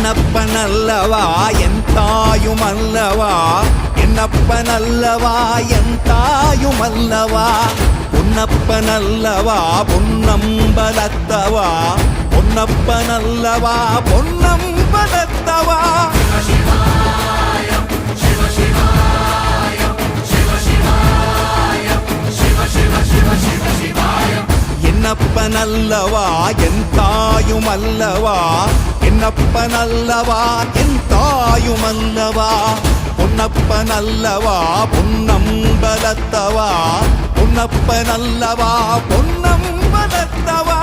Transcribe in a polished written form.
என்னப்பனல்லவா என் தாயுமல்லவா என்னப்பனல்லவா என் தாயுமல்லவா பொன்னப்பனல்லவா பொன்னம்பலத்தவா பொன்னப்பனல்லவா பொன்னம்பலத்தவா என்னப்பனல்லவா என் தாயுமல்லவா என்னப்பனல்லவா என் தாயுமல்லவா பொன்னப்பனல்லவா பொன்னம்பலத்தவா பொன்னப்பனல்லவா பொன்னம்பலத்தவா